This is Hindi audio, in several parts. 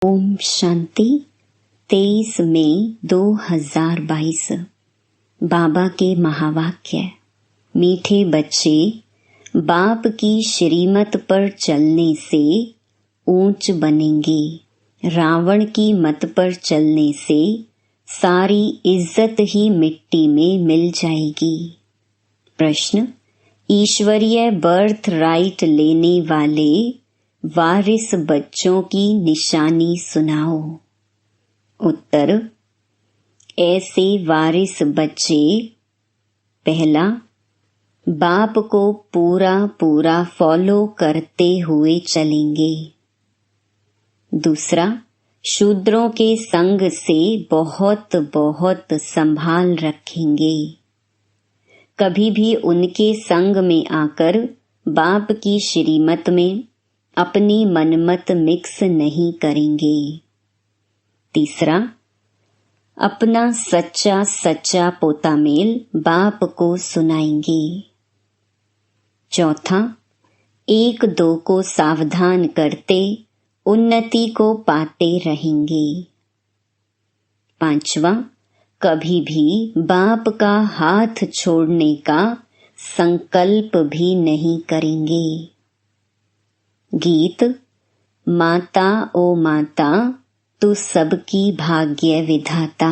ओम शांति। 23 मई 2022। बाबा के महावाक्य। मीठे बच्चे, बाप की श्रीमत पर चलने से ऊंच बनेंगे। रावण की मत पर चलने से सारी इज्जत ही मिट्टी में मिल जाएगी। प्रश्न: ईश्वरीय बर्थ राइट लेने वाले वारिस बच्चों की निशानी सुनाओ। उत्तर: ऐसे वारिस बच्चे: पहला, बाप को पूरा फॉलो करते हुए चलेंगे। दूसरा, शूद्रों के संग से बहुत संभाल रखेंगे। कभी भी उनके संग में आकर बाप की श्रीमत में अपनी मनमत मिक्स नहीं करेंगे। तीसरा, अपना सच्चा पोतामेल बाप को सुनाएंगे। चौथा, एक दो को सावधान करते उन्नति को पाते रहेंगे। पांचवा, कभी भी बाप का हाथ छोड़ने का संकल्प भी नहीं करेंगे। गीत: माता ओ माता, तू सबकी भाग्य विधाता।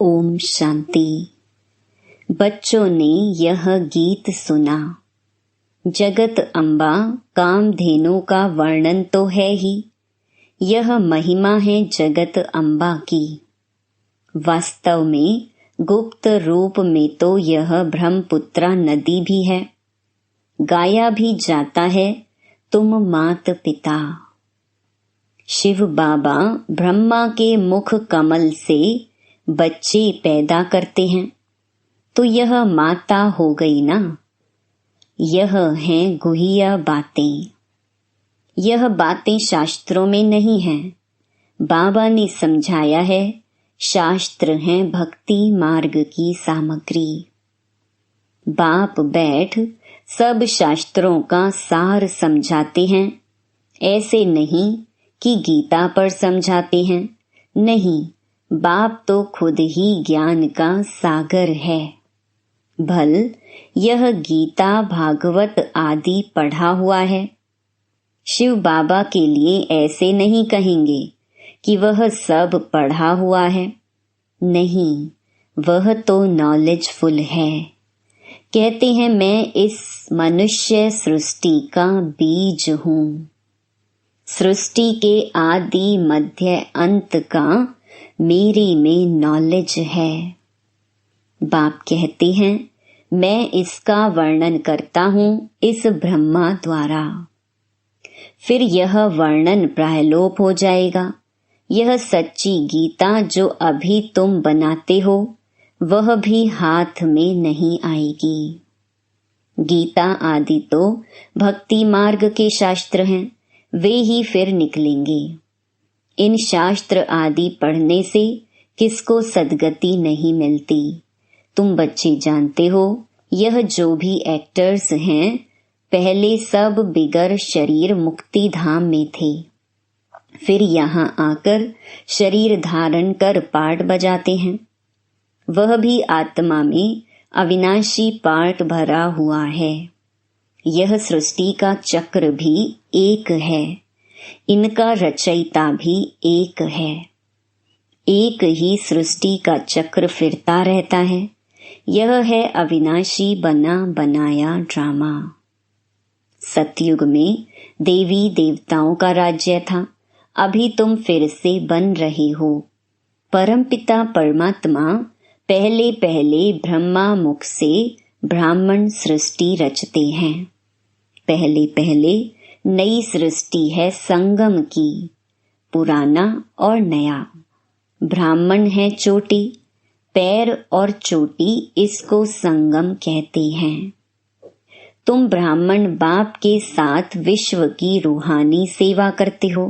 ओम शांति। बच्चों ने यह गीत सुना। जगत अम्बा कामधेनु का वर्णन तो है ही, यह महिमा है जगत अम्बा की। वास्तव में गुप्त रूप में तो यह ब्रह्मपुत्रा नदी भी है। गाया भी जाता है, तुम मात पिता। शिव बाबा ब्रह्मा के मुख कमल से बच्चे पैदा करते हैं, तो यह माता हो गई ना। यह हैं गुह्य बातें। यह बातें शास्त्रों में नहीं हैं, बाबा ने समझाया है। शास्त्र हैं भक्ति मार्ग की सामग्री। बाप बैठ सब शास्त्रों का सार समझाते हैं। ऐसे नहीं कि गीता पर समझाते हैं, नहीं, बाप तो खुद ही ज्ञान का सागर है। भल यह गीता भागवत आदि पढ़ा हुआ है। शिव बाबा के लिए ऐसे नहीं कहेंगे कि वह सब पढ़ा हुआ है। नहीं, वह तो नॉलेजफुल है। कहते हैं मैं इस मनुष्य सृष्टि का बीज हूँ। सृष्टि के आदि मध्य अंत का मेरे में नॉलेज है। बाप कहते हैं मैं इसका वर्णन करता हूँ इस ब्रह्मा द्वारा। फिर यह वर्णन प्रायलोप हो जाएगा। यह सच्ची गीता जो अभी तुम बनाते हो, वह भी हाथ में नहीं आएगी। गीता आदि तो भक्ति मार्ग के शास्त्र हैं, वे ही फिर निकलेंगे। इन शास्त्र आदि पढ़ने से किसको सद्गति नहीं मिलती। तुम बच्चे जानते हो, यह जो भी एक्टर्स हैं, पहले सब बिगर शरीर मुक्ति धाम में थे। फिर यहाँ आकर शरीर धारण कर पार्ट बजाते हैं। वह भी आत्मा में अविनाशी पार्ट भरा हुआ है। यह सृष्टि का चक्र भी एक है, इनका रचयिता भी एक है। एक ही सृष्टि का चक्र फिरता रहता है। यह है अविनाशी बना बनाया ड्रामा। सतयुग में देवी देवताओं का राज्य था, अभी तुम फिर से बन रहे हो। परमपिता परमात्मा पहले ब्रह्मा मुख से ब्राह्मण सृष्टि रचते हैं। पहले नई सृष्टि है संगम की, पुराना और नया। ब्राह्मण है चोटी, पैर और चोटी इसको संगम कहते हैं। तुम ब्राह्मण बाप के साथ विश्व की रूहानी सेवा करते हो।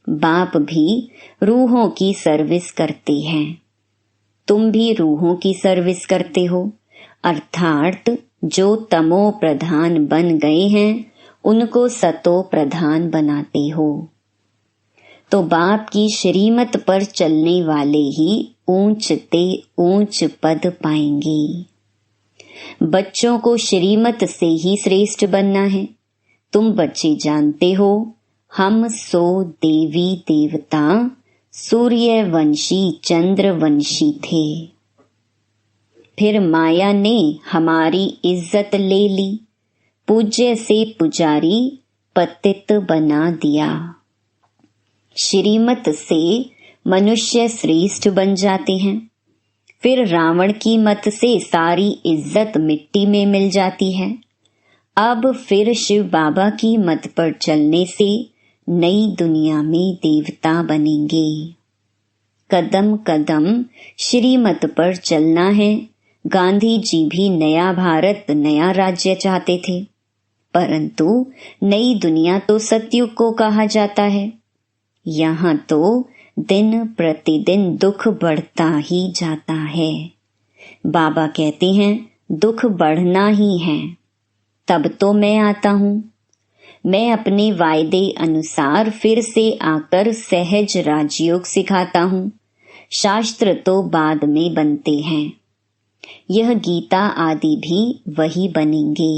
बाप भी रूहों की सर्विस करते हैं। तुम भी रूहों की सर्विस करते हो, अर्थात जो तमो प्रधान बन गए हैं उनको सतो प्रधान बनाते हो। तो बाप की श्रीमत पर चलने वाले ही ऊंच ते ऊंच पद पाएंगे। बच्चों को श्रीमत से ही श्रेष्ठ बनना है। तुम बच्चे जानते हो, हम 100 देवी देवता सूर्यवंशी चंद्रवंशी थे। फिर माया ने हमारी इज्जत ले ली, पूज्य से पुजारी पतित बना दिया। श्रीमत से मनुष्य श्रेष्ठ बन जाते हैं। फिर रावण की मत से सारी इज्जत मिट्टी में मिल जाती है। अब फिर शिव बाबा की मत पर चलने से नई दुनिया में देवता बनेंगे। कदम कदम श्रीमत पर चलना है। गांधी जी भी नया भारत, नया राज्य चाहते थे, परंतु नई दुनिया तो सतयुग को कहा जाता है। यहाँ तो दिन प्रतिदिन दुख बढ़ता ही जाता है। बाबा कहते हैं दुख बढ़ना ही है। तब तो मैं आता हूँ। मैं अपने वायदे अनुसार फिर से आकर सहज राजयोग सिखाता हूँ। शास्त्र तो बाद में बनते हैं। यह गीता आदि भी वही बनेंगे।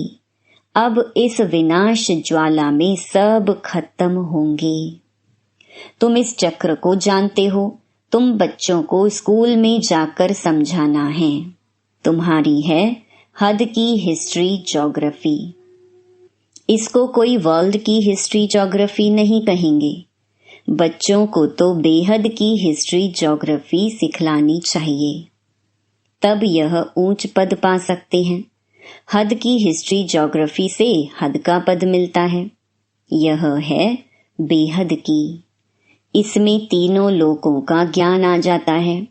अब इस विनाश ज्वाला में सब खत्म होंगे। तुम इस चक्र को जानते हो। तुम बच्चों को स्कूल में जाकर समझाना है। तुम्हारी है हद की हिस्ट्री ज्योग्राफी। इसको कोई वर्ल्ड की हिस्ट्री ज्योग्राफी नहीं कहेंगे। बच्चों को तो बेहद की हिस्ट्री ज्योग्राफी सिखलानी चाहिए, तब यह ऊंच पद पा सकते हैं। हद की हिस्ट्री ज्योग्राफी से हद का पद मिलता है। यह है बेहद की। इसमें तीनों लोकों का ज्ञान आ जाता है।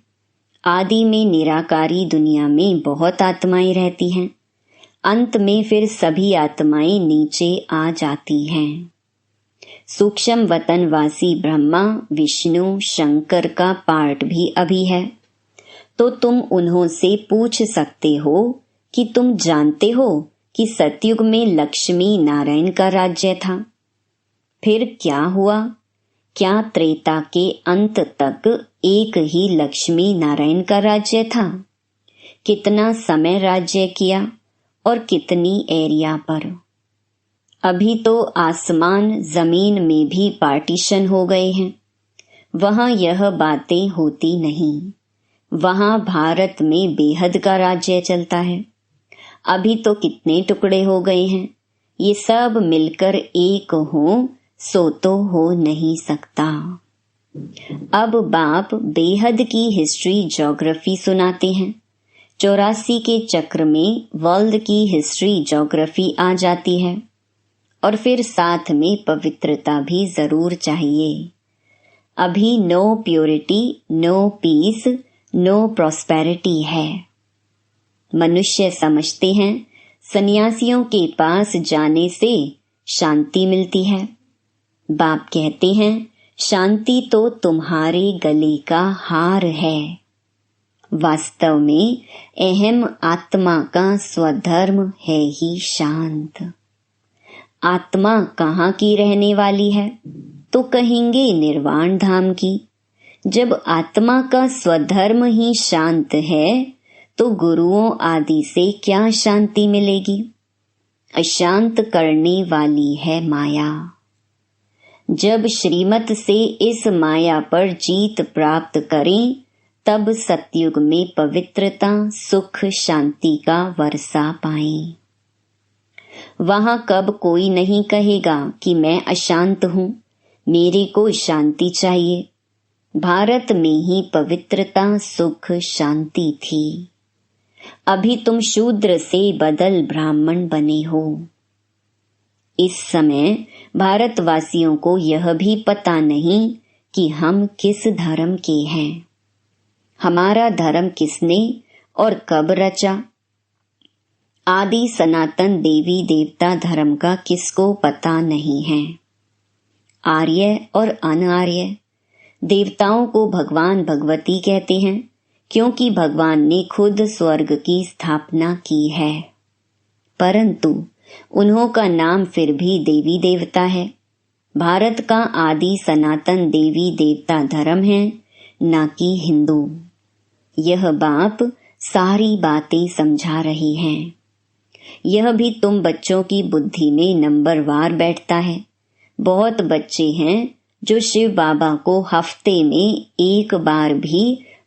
आदि में निराकारी दुनिया में बहुत आत्माएं रहती हैं। अंत में फिर सभी आत्माएं नीचे आ जाती हैं। सूक्ष्म वतनवासी ब्रह्मा, विष्णु, शंकर का पार्ट भी अभी है। तो तुम उन्हों से पूछ सकते हो कि तुम जानते हो कि सतयुग में लक्ष्मी नारायण का राज्य था। फिर क्या हुआ? क्या त्रेता के अंत तक एक ही लक्ष्मी नारायण का राज्य था? कितना समय राज्य किया और कितनी एरिया पर? अभी तो आसमान जमीन में भी पार्टीशन हो गए हैं। वहां यह बातें होती नहीं। वहां भारत में बेहद का राज्य चलता है। अभी तो कितने टुकड़े हो गए हैं। ये सब मिलकर एक हो सो तो हो नहीं सकता। अब बाप बेहद की हिस्ट्री ज्योग्राफी सुनाते हैं। 84 के चक्र में वर्ल्ड की हिस्ट्री ज्योग्राफी आ जाती है और फिर साथ में पवित्रता भी जरूर चाहिए। अभी no purity, no peace, no prosperity है। मनुष्य समझते हैं सन्यासियों के पास जाने से शांति मिलती है। बाप कहते हैं शांति तो तुम्हारे गले का हार है। वास्तव में अहम आत्मा का स्वधर्म है ही शांत। आत्मा कहाँ की रहने वाली है? तो कहेंगे निर्वाण धाम की। जब आत्मा का स्वधर्म ही शांत है तो गुरुओं आदि से क्या शांति मिलेगी? अशांत करने वाली है माया। जब श्रीमत से इस माया पर जीत प्राप्त करें तब सतयुग में पवित्रता, सुख, शांति का वर्षा पाएं। वहां कब कोई नहीं कहेगा कि मैं अशांत हूं, मेरे को शांति चाहिए। भारत में ही पवित्रता, सुख, शांति थी। अभी तुम शूद्र से बदल ब्राह्मण बने हो। इस समय भारतवासियों को यह भी पता नहीं कि हम किस धर्म के हैं। हमारा धर्म किसने और कब रचा? आदि सनातन देवी देवता धर्म का किसको पता नहीं है। आर्य और अनार्य देवताओं को भगवान भगवती कहते हैं, क्योंकि भगवान ने खुद स्वर्ग की स्थापना की है। परंतु उन्हों का नाम फिर भी देवी देवता है। भारत का आदि सनातन देवी देवता धर्म है, न कि हिंदू। यह बाप सारी बातें समझा रही हैं। यह भी तुम बच्चों की बुद्धि में नंबरवार बैठता है। बहुत बच्चे हैं जो शिव बाबा को हफ्ते में एक बार भी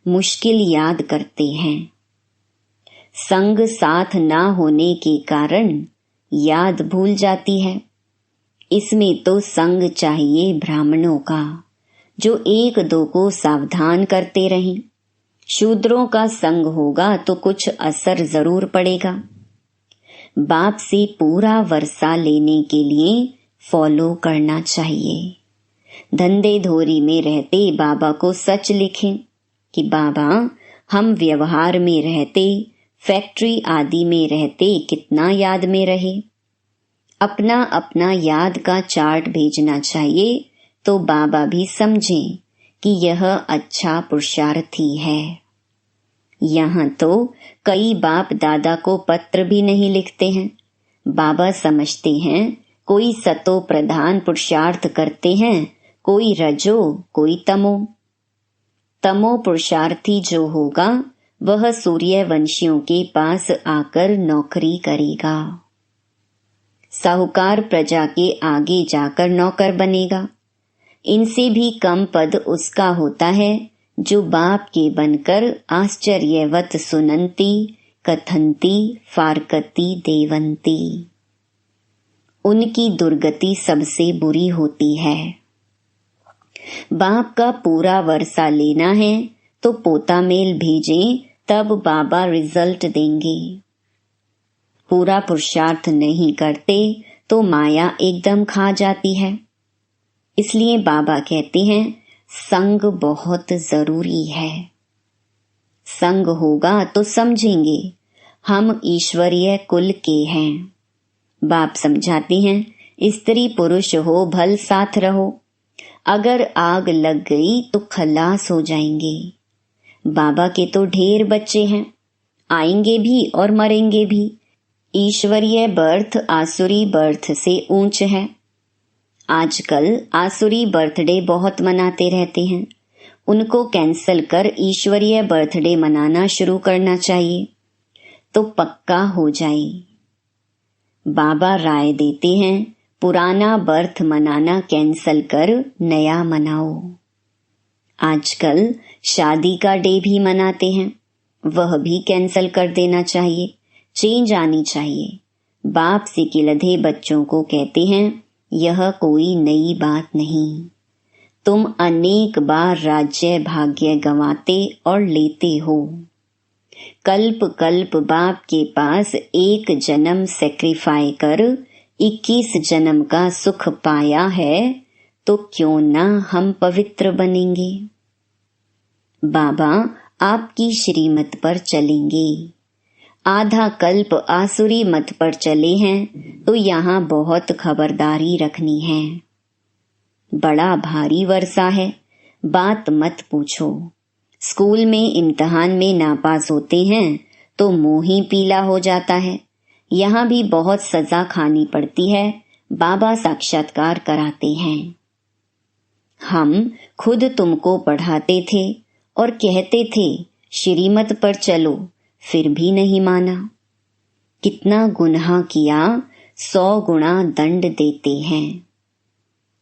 मुश्किल याद करते हैं। संग साथ ना होने के कारण याद भूल जाती है। इसमें तो संग चाहिए ब्राह्मणों का, जो एक दो को सावधान करते रहें। शूद्रों का संग होगा तो कुछ असर जरूर पड़ेगा। बाप से पूरा वर्षा लेने के लिए फॉलो करना चाहिए। धंधे धोरी में रहते बाबा को सच लिखें कि बाबा, हम व्यवहार में रहते, फैक्ट्री आदि में रहते कितना याद में रहे। अपना अपना याद का चार्ट भेजना चाहिए तो बाबा भी समझें कि यह अच्छा पुरुषार्थी है। यहाँ तो कई बाप दादा को पत्र भी नहीं लिखते हैं। बाबा समझते हैं कोई सतो प्रधान पुरुषार्थ करते हैं, कोई रजो कोई तमो। तमो पुरुषार्थी जो होगा वह सूर्यवंशियों के पास आकर नौकरी करेगा। साहूकार प्रजा के आगे जाकर नौकर बनेगा। इनसे भी कम पद उसका होता है जो बाप के बनकर आश्चर्यवत सुनंती कथंती फारकती देवंती। उनकी दुर्गति सबसे बुरी होती है। बाप का पूरा वर्षा लेना है तो पोता मेल भेजें, तब बाबा रिजल्ट देंगे। पूरा पुरुषार्थ नहीं करते तो माया एकदम खा जाती है। इसलिए बाबा कहते हैं संग बहुत जरूरी है। संग होगा तो समझेंगे हम ईश्वरीय कुल के हैं। बाप समझाते हैं स्त्री पुरुष हो भल साथ रहो, अगर आग लग गई तो खलास हो जाएंगे। बाबा के तो ढेर बच्चे हैं, आएंगे भी और मरेंगे भी। ईश्वरीय बर्थ आसुरी बर्थ से ऊंच है। आजकल आसुरी बर्थडे बहुत मनाते रहते हैं। उनको कैंसल कर ईश्वरीय बर्थडे मनाना शुरू करना चाहिए तो पक्का हो जाए। बाबा राय देते हैं पुराना बर्थ मनाना कैंसल कर नया मनाओ। आजकल शादी का डे भी मनाते हैं, वह भी कैंसल कर देना चाहिए। चेंज आनी चाहिए। बाप से किलधे बच्चों को कहते हैं यह कोई नई बात नहीं। तुम अनेक बार राज्य भाग्य गंवाते और लेते हो। कल्प कल्प बाप के पास एक जन्म सेक्रीफाई कर 21 जन्म का सुख पाया है, तो क्यों ना हम पवित्र बनेंगे। बाबा आपकी श्रीमत पर चलेंगे। आधा कल्प आसुरी मत पर चले हैं तो यहाँ बहुत खबरदारी रखनी है। बड़ा भारी वर्षा है, बात मत पूछो। स्कूल में इम्तिहान में नापास होते हैं तो मुंह ही पीला हो जाता है। यहाँ भी बहुत सजा खानी पड़ती है। बाबा साक्षात्कार कराते हैं। हम खुद तुमको पढ़ाते थे और कहते थे श्रीमत पर चलो, फिर भी नहीं माना। कितना गुनाह किया, 100 गुना दंड देते हैं,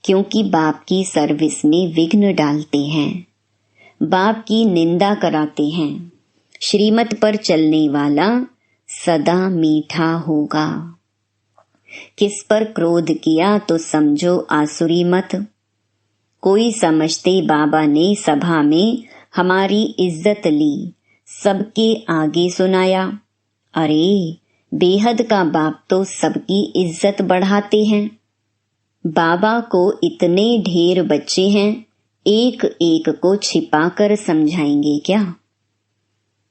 क्योंकि बाप की सर्विस में विघ्न डालते हैं, बाप की निंदा कराते हैं। श्रीमत पर चलने वाला सदा मीठा होगा। किस पर क्रोध किया तो समझो आसुरी मत। कोई समझते बाबा ने सभा में हमारी इज्जत ली, सबके आगे सुनाया। अरे बेहद का बाप तो सबकी इज्जत बढ़ाते हैं। बाबा को इतने ढेर बच्चे हैं, एक एक को छिपाकर समझाएंगे क्या।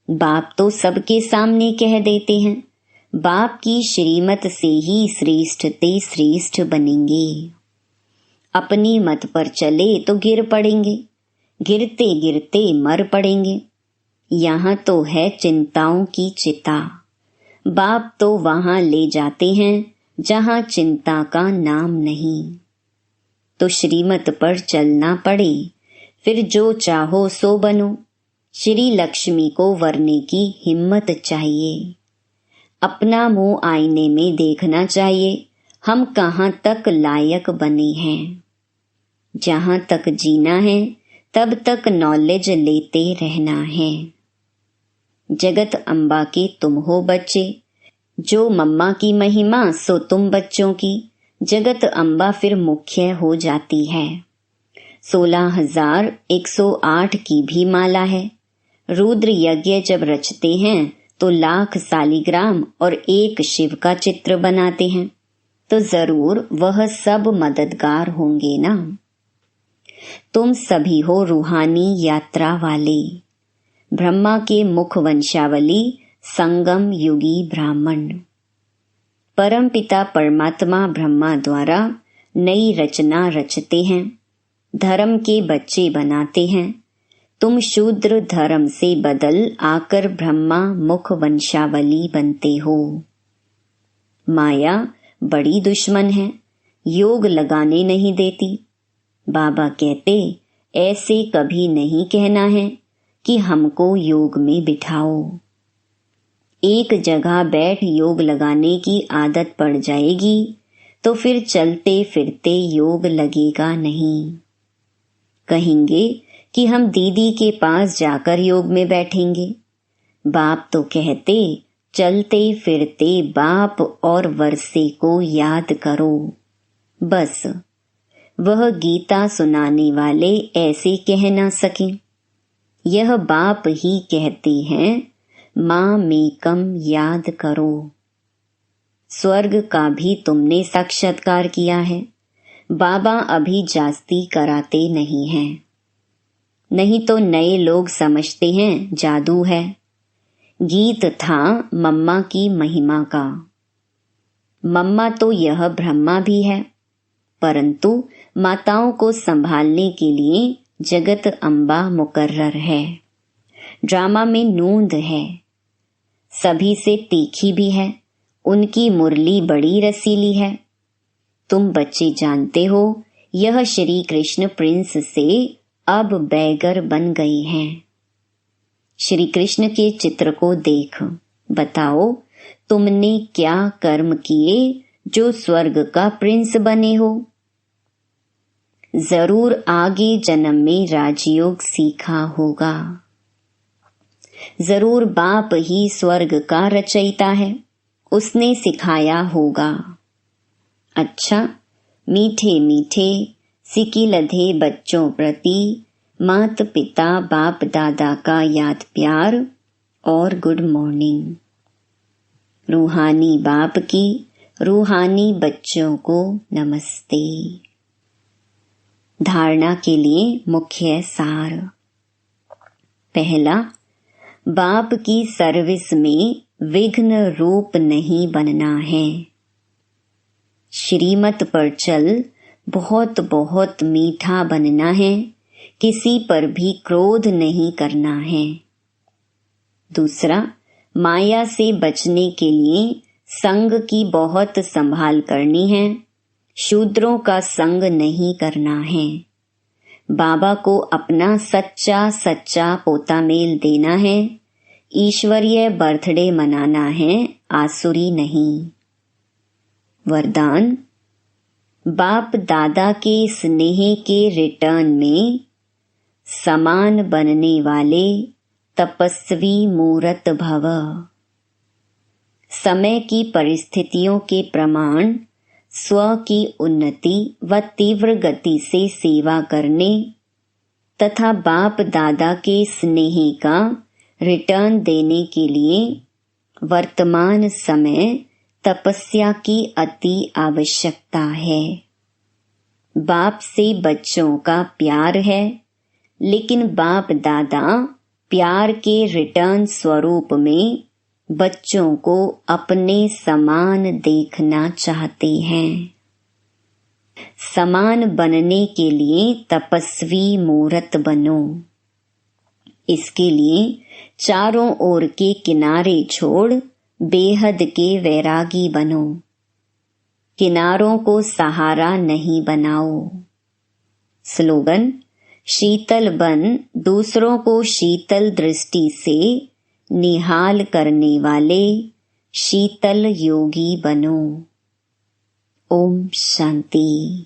बाप तो सबके सामने कह देते हैं, बाप की श्रीमत से ही श्रेष्ठ ते श्रेष्ठ बनेंगे। अपनी मत पर चले तो गिर पड़ेंगे, गिरते गिरते मर पड़ेंगे। यहाँ तो है चिंताओं की चिता। बाप तो वहां ले जाते हैं जहां चिंता का नाम नहीं। तो श्रीमत पर चलना पड़े, फिर जो चाहो सो बनो। श्री लक्ष्मी को वरने की हिम्मत चाहिए। अपना मुंह आईने में देखना चाहिए, हम कहाँ तक लायक बने हैं। जहाँ तक जीना है तब तक नॉलेज लेते रहना है। जगत अम्बा के तुम हो बच्चे, जो मम्मा की महिमा सो तुम बच्चों की। जगत अम्बा फिर मुख्य हो जाती है। 16,108 की भी माला है। रुद्र यज्ञ जब रचते हैं तो लाख सालिग्राम और एक शिव का चित्र बनाते हैं, तो जरूर वह सब मददगार होंगे ना। तुम सभी हो रूहानी यात्रा वाले, ब्रह्मा के मुख वंशावली, संगम युगी ब्राह्मण। परम पिता परमात्मा ब्रह्मा द्वारा नई रचना रचते हैं, धर्म के बच्चे बनाते हैं। तुम शूद्र धर्म से बदल आकर ब्रह्मा मुख वंशावली बनते हो। माया बड़ी दुश्मन है, योग लगाने नहीं देती। बाबा कहते, ऐसे कभी नहीं कहना है कि हमको योग में बिठाओ। एक जगह बैठ योग लगाने की आदत पड़ जाएगी तो फिर चलते फिरते योग लगेगा नहीं। कहेंगे कि हम दीदी के पास जाकर योग में बैठेंगे। बाप तो कहते, चलते फिरते बाप और वर्षे को याद करो। बस वह गीता सुनाने वाले ऐसे कह ना सके। यह बाप ही कहते हैं, माँ मेकम याद करो। स्वर्ग का भी तुमने साक्षात्कार किया है। बाबा अभी जास्ती कराते नहीं हैं, नहीं तो नए लोग समझते हैं जादू है। गीत था मम्मा की महिमा का। मम्मा तो यह ब्रह्मा भी है, परंतु माताओं को संभालने के लिए जगत अम्बा मुकर्रर है। ड्रामा में नूंद है, सभी से तीखी भी है। उनकी मुरली बड़ी रसीली है। तुम बच्चे जानते हो, यह श्री कृष्ण प्रिंस से अब बैगर बन गए हैं। श्री कृष्ण के चित्र को देख, बताओ तुमने क्या कर्म किए जो स्वर्ग का प्रिंस बने हो। जरूर आगे जन्म में राजयोग सीखा होगा। जरूर बाप ही स्वर्ग का रचयिता है, उसने सिखाया होगा। अच्छा, मीठे मीठे सिकी लधे बच्चों प्रति मात पिता बाप दादा का याद प्यार और गुड मॉर्निंग। रूहानी बाप की रूहानी बच्चों को नमस्ते। धारणा के लिए मुख्य सार। पहला, बाप की सर्विस में विघ्न रूप नहीं बनना है। श्रीमत पर चल बहुत बहुत मीठा बनना है, किसी पर भी क्रोध नहीं करना है। दूसरा, माया से बचने के लिए संग की बहुत संभाल करनी है, शूद्रों का संग नहीं करना है। बाबा को अपना सच्चा सच्चा पोता मेल देना है, ईश्वरीय बर्थडे मनाना है, आसुरी नहीं। वरदान, बाप दादा के स्नेह के रिटर्न में समान बनने वाले तपस्वी मूरत भव। समय की परिस्थितियों के प्रमाण स्व की उन्नति व तीव्र गति से सेवा करने तथा बाप दादा के स्नेह का रिटर्न देने के लिए वर्तमान समय तपस्या की अति आवश्यकता है। बाप से बच्चों का प्यार है, लेकिन बाप दादा प्यार के रिटर्न स्वरूप में बच्चों को अपने समान देखना चाहते हैं। समान बनने के लिए तपस्वी मूरत बनो। इसके लिए चारों ओर के किनारे छोड़ बेहद के वैरागी बनो। किनारों को सहारा नहीं बनाओ। स्लोगन: शीतल बन दूसरों को शीतल दृष्टि से निहाल करने वाले शीतल योगी बनो। ओम शांति।